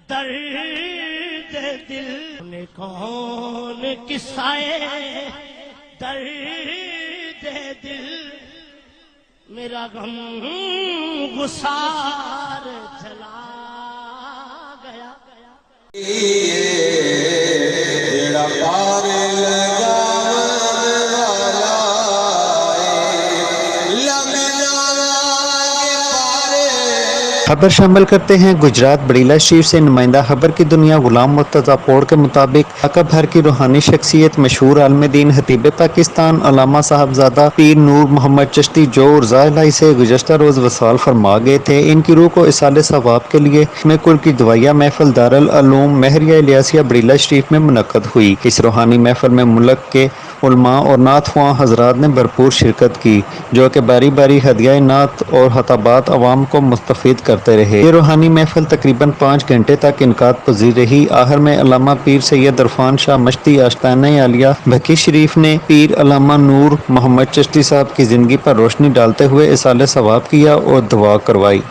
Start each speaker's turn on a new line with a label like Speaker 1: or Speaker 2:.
Speaker 1: درد دل نے کون قصائے درد دل میرا غم گسار چلا گیا
Speaker 2: تیرا پار
Speaker 3: خبر شامل کرتے ہیں گجرات بڑیلا شریف سے نمائندہ خبر کی دنیا غلام مرتضی پور کے مطابق آقا بھر کی روحانی شخصیت مشہور عالم دین خطیب پاکستان علامہ صاحبزادہ پیر نور محمد چشتی جو ارزا الہی سے گزشتہ روز وصال فرما گئے تھے، ان کی روح کو اصال ثواب کے لیے میں کل کی دعائیہ محفل دارالعلوم مہریہ الیاسیہ بڑیلا شریف میں منعقد ہوئی۔ اس روحانی محفل میں ملک کے علماء اور نعت خواں حضرات نے بھرپور شرکت کی، جو کہ باری باری ہدیہ نعت اور خطابات عوام کو مستفید کرتے رہے۔ یہ روحانی محفل تقریباً 5 گھنٹے تک انعقاد پذیر رہی۔ آخر میں علامہ پیر سید عرفان شاہ مشتی آستانہ عالیہ بھکی شریف نے پیر علامہ نور محمد چشتی صاحب کی زندگی پر روشنی ڈالتے ہوئے اصال ثواب کیا اور دعا کروائی۔